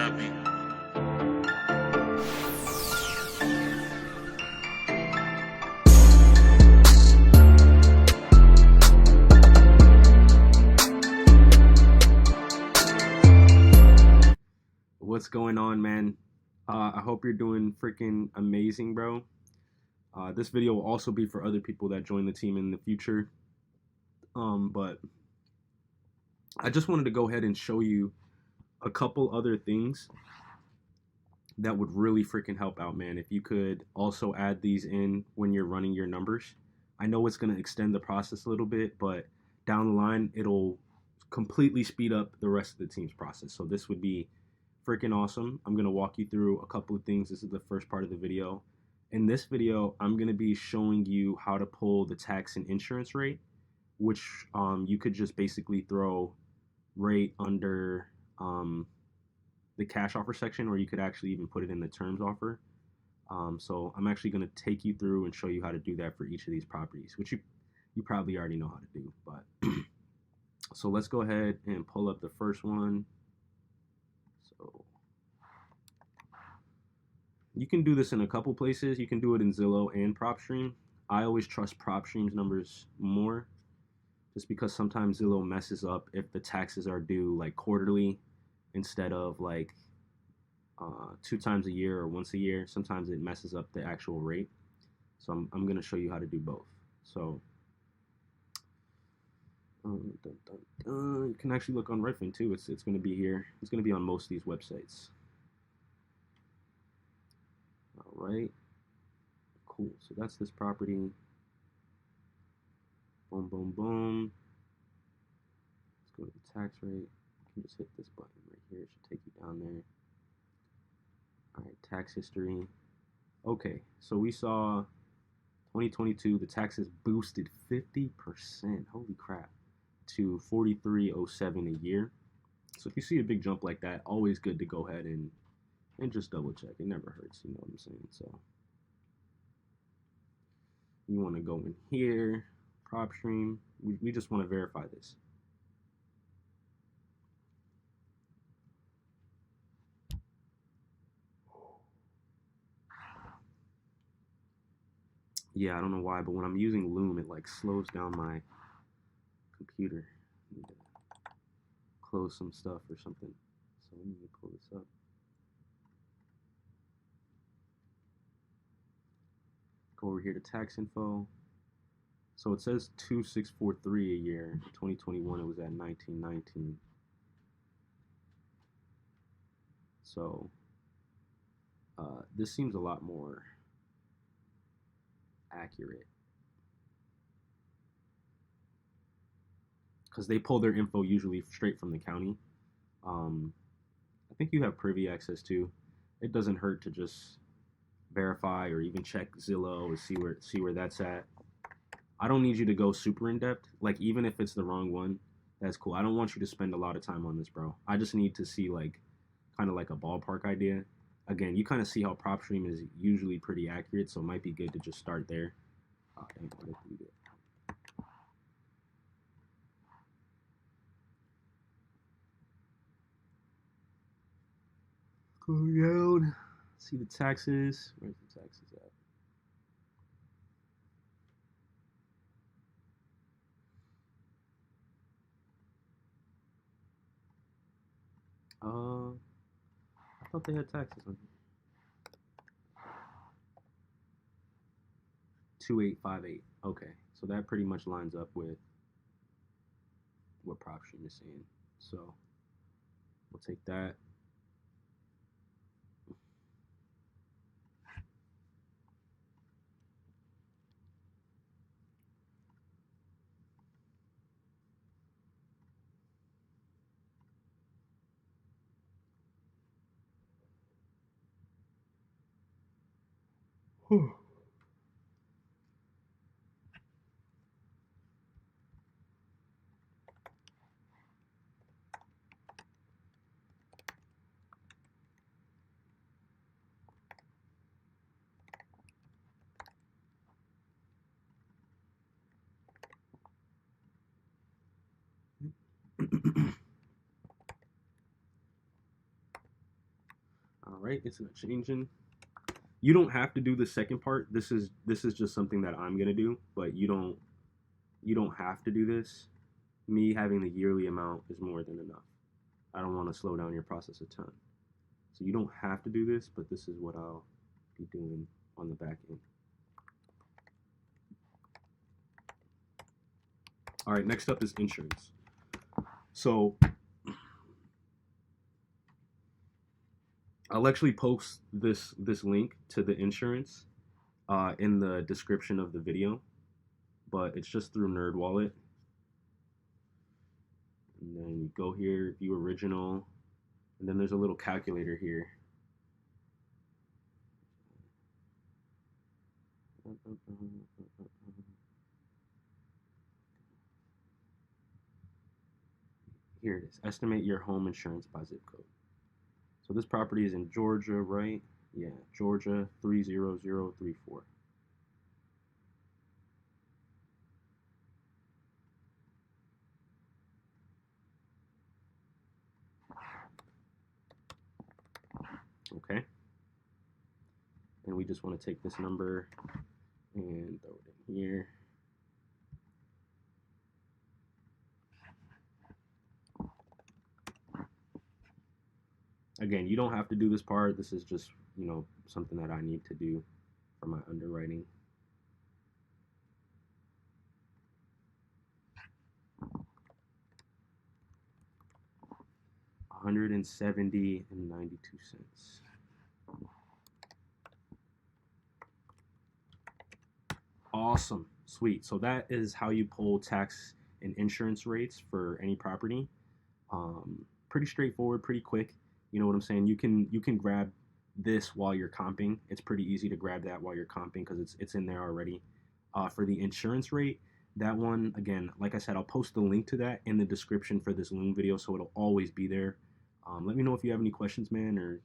that beat. What's going on, man? I hope you're doing freaking amazing, bro. This video will also be for other people that join the team in the future. But I just wanted to go ahead and show you a couple other things that would really freaking help out, man. If you could also add these in when you're running your numbers. I know it's going to extend the process a little bit, but down the line, it'll completely speed up the rest of the team's process. So this would be freaking awesome. I'm going to walk you through a couple of things. This is the first part of the video. In this video, I'm going to be showing you how to pull the tax and insurance rate, which you could just basically throw rate under the cash offer section, or you could actually even put it in the terms offer. So I'm actually going to take you through and show you how to do that for each of these properties, which you probably already know how to do. But so let's go ahead and pull up the first one. So you can do this in a couple places. You can do it in Zillow and PropStream. I always trust PropStream's numbers more, just because sometimes Zillow messes up if the taxes are due like quarterly instead of like 2 times a year or once a year. Sometimes it messes up the actual rate. So I'm going to show you how to do both. So you can actually look on Redfin too. It's going to be here. It's going to be on most of these websites. All right. Cool. So that's this property. Boom, boom, boom. Let's go to the tax rate. You can just hit this button right here. It should take you down there. All right, tax history. Okay, so we saw 2022, the taxes boosted 50%. Holy crap. To 4307 a year. So if you see a big jump like that, always good to go ahead and just double check. It never hurts, you know what I'm saying? So you want to go in here, PropStream. We just want to verify this. Yeah, I don't know why, but when I'm using Loom, it like slows down my computer. I need to close some stuff or something. So let me pull this up. Go over here to tax info. So it says 2643 a year. In 2021 it was at 1919. So this seems a lot more accurate, because they pull their info usually straight from the county. I think you have privy access too. It doesn't hurt to just verify or even check Zillow and see where that's at. I don't need you to go super in depth. Like, even if it's the wrong one, that's cool. I don't want you to spend a lot of time on this, bro. I just need to see like kind of like a ballpark idea. Again, you kind of see how PropStream is usually pretty accurate, so it might be good to just start there. Go down. See the taxes. Where's the taxes at? I thought they had taxes on here. 2858. Okay, so that pretty much lines up with what PropStream is saying. So we'll take that. All right, it's not changing. You don't have to do the second part. This is just something that I'm gonna do, but you don't have to do this. Me having the yearly amount is more than enough. I don't want to slow down your process a ton. So you don't have to do this, but this is what I'll be doing on the back end. All right, next up is insurance. So I'll actually post this link to the insurance in the description of the video, but it's just through NerdWallet. And then you go here, view original, and then there's a little calculator here. Here it is. Estimate your home insurance by zip code. So this property is in Georgia, right? Yeah, Georgia 30034. Okay. And we just want to take this number and throw it in here. Again, you don't have to do this part. This is just, something that I need to do for my underwriting. $170.92. Awesome. Sweet. So that is how you pull tax and insurance rates for any property. Pretty straightforward, pretty quick. You know what I'm saying? You can grab this while you're comping. It's pretty easy to grab that while you're comping because it's in there already. For the insurance rate, that one, again, like I said, I'll post the link to that in the description for this Loom video, so it'll always be there. Let me know if you have any questions, man, or